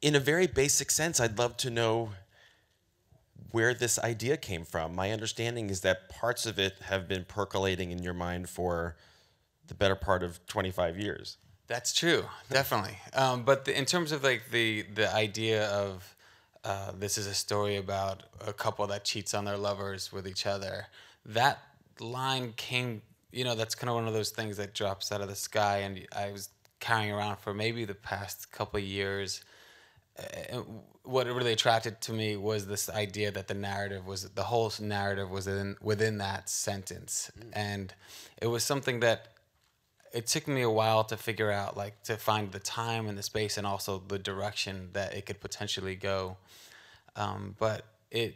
In a very basic sense, I'd love to know where this idea came from. My understanding is that parts of it have been percolating in your mind for the better part of 25 years. That's true, definitely. But in terms of like the idea of this is a story about a couple that cheats on their lovers with each other, that line came. That's kind of one of those things that drops out of the sky, and I was carrying around for maybe the past couple of years. What really attracted to me was this idea that the whole narrative was within that sentence, and it was something that it took me a while to figure out, like to find the time and the space and also the direction that it could potentially go. But it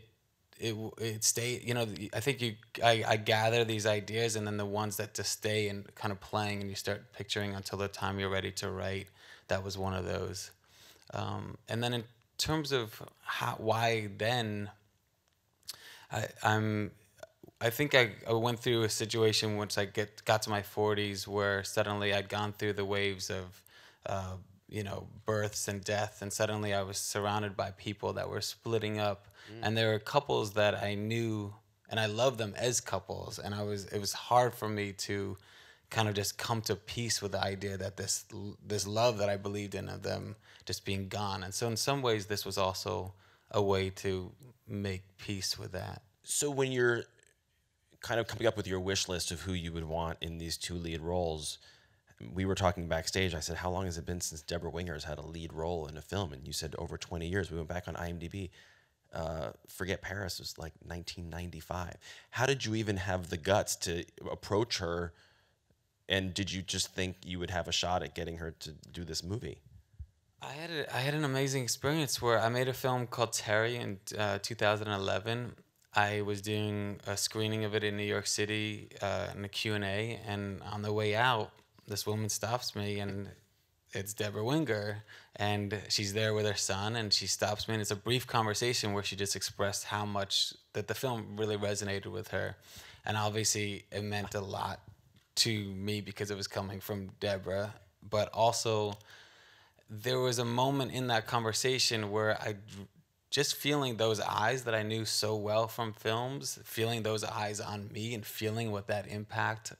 stayed. I think I gather these ideas, and then the ones that just stay and kind of playing, and you start picturing until the time you're ready to write. That was one of those. And then in terms of why then, I'm I think I went through a situation once got to my 40s where suddenly I'd gone through the waves of, births and death, and suddenly I was surrounded by people that were splitting up, and there were couples that I knew, and I loved them as couples, and it was hard for me to kind of just come to peace with the idea that this love that I believed in of them just being gone, and so in some ways this was also a way to make peace with that. So when you're kind of coming up with your wish list of who you would want in these two lead roles, we were talking backstage. I said, how long has it been since Debra Winger has had a lead role in a film? And you said over 20 years. We went back on IMDb. Forget Paris was like 1995. How did you even have the guts to approach her? And did you just think you would have a shot at getting her to do this movie? I had an amazing experience where I made a film called Terry in 2011. I was doing a screening of it in New York City in a Q&A, and on the way out, this woman stops me, and it's Debra Winger, and she's there with her son, and she stops me, and it's a brief conversation where she just expressed how much that the film really resonated with her, and obviously it meant a lot to me because it was coming from Debra, but also there was a moment in that conversation where just feeling those eyes that I knew so well from films, feeling those eyes on me and feeling what that impact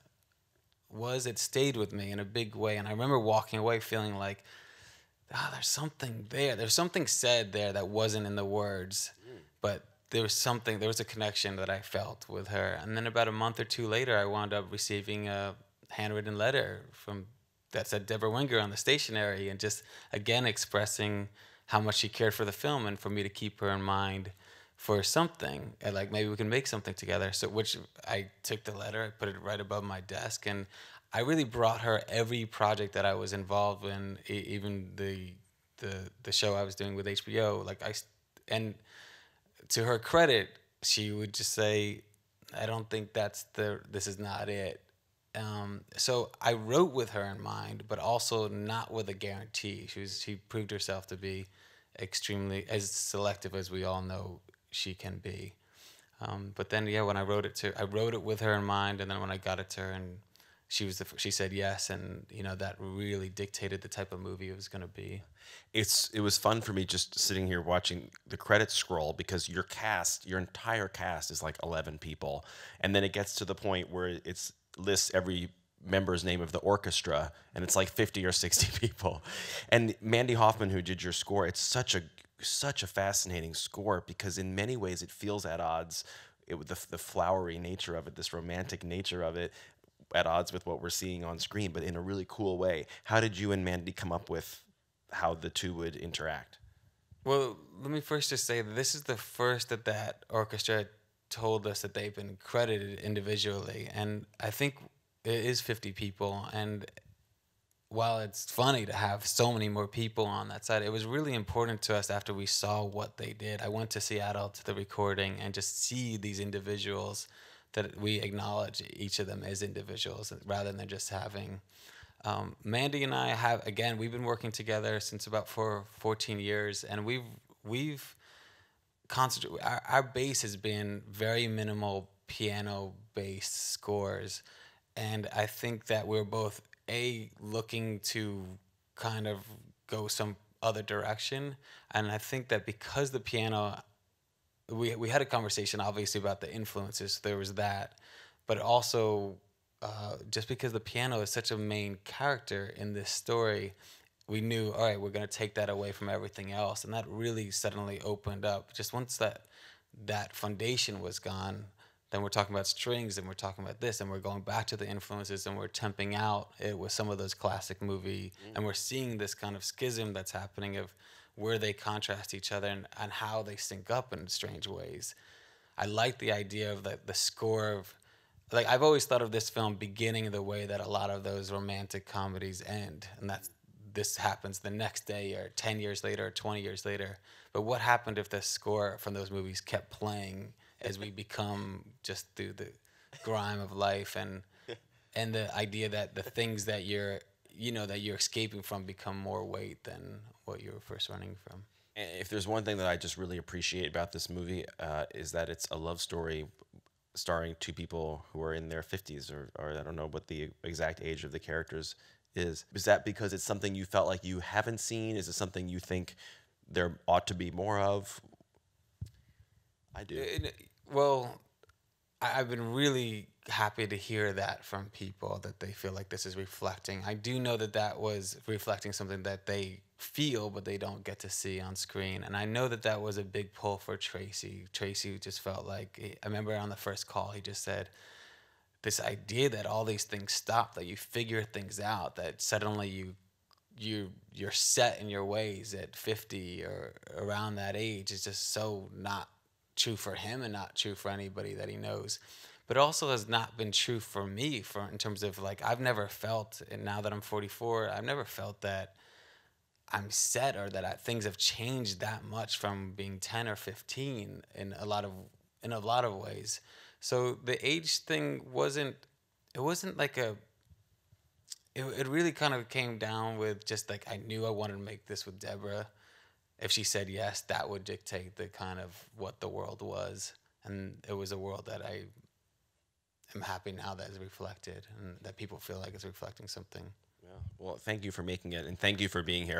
was, it stayed with me in a big way. And I remember walking away feeling like, there's something there. There's something said there that wasn't in the words, but there was a connection that I felt with her. And then about a month or two later, I wound up receiving a handwritten letter that said Debra Winger on the stationery, and just again expressing how much she cared for the film and for me to keep her in mind for something, and like maybe we can make something together. So which I took the letter, I put it right above my desk, and I really brought her every project that I was involved in, even the show I was doing with HBO. And to her credit, she would just say, I don't think this is not it. So I wrote with her in mind, but also not with a guarantee. She proved herself to be extremely as selective as we all know she can be. But then, yeah, when I wrote it with her in mind, and then when I got it to her, and she said yes, and that really dictated the type of movie it was going to be. It was fun for me just sitting here watching the credits scroll, because your entire cast is like 11 people, and then it gets to the point where it's lists every member's name of the orchestra, and it's like 50 or 60 people. And Mandy Hoffman, who did your score, it's such a fascinating score, because in many ways it feels at odds with the flowery nature of it, this romantic nature of it, at odds with what we're seeing on screen, but in a really cool way. How did you and Mandy come up with how the two would interact? Well, let me first just say that this is the first that orchestra told us that they've been credited individually, and I think it is 50 people. And while it's funny to have so many more people on that side, it was really important to us after we saw what they did. I went to Seattle to the recording and just see these individuals, that we acknowledge each of them as individuals rather than just having. Mandy and I we've been working together since about 14 years, and we've concentrate. Our base has been very minimal piano-based scores, and I think that we're both looking to kind of go some other direction. And I think that because the piano, we had a conversation obviously about the influences. There was that, but also just because the piano is such a main character in this story, we knew, all right, we're going to take that away from everything else, and that really suddenly opened up. Just once that foundation was gone, then we're talking about strings, and we're talking about this, and we're going back to the influences, and we're temping out it with some of those classic movie, and we're seeing this kind of schism that's happening of where they contrast each other and how they sync up in strange ways. I like the idea of the score of, like, I've always thought of this film beginning the way that a lot of those romantic comedies end, and that's this happens the next day or 10 years later or 20 years later. But what happened if the score from those movies kept playing as we become just through the grime of life, and the idea that the things that you're escaping from become more weight than what you were first running from. If there's one thing that I just really appreciate about this movie, is that it's a love story starring two people who are in their 50s, or I don't know what the exact age of the characters is. Is that because it's something you felt like you haven't seen? Is it something you think there ought to be more of? I do. Well, I've been really happy to hear that from people, that they feel like this is reflecting. I do know that that was reflecting something that they feel, but they don't get to see on screen. And I know that that was a big pull for Tracy. Tracy just felt like, I remember on the first call, he just said, this idea that all these things stop, that you figure things out, that suddenly you're set in your ways at 50 or around that age is just so not true for him and not true for anybody that he knows. But also has not been true for me, for in terms of, like, I've never felt, and now that I'm 44, I've never felt that I'm set, or that things have changed that much from being 10 or 15 in a lot of ways. So the age thing wasn't, it wasn't like it really kind of came down with just like, I knew I wanted to make this with Debra. If she said yes, that would dictate the kind of what the world was. And it was a world that I am happy now that is reflected, and that people feel like it's reflecting something. Yeah. Well, thank you for making it, and thank you for being here.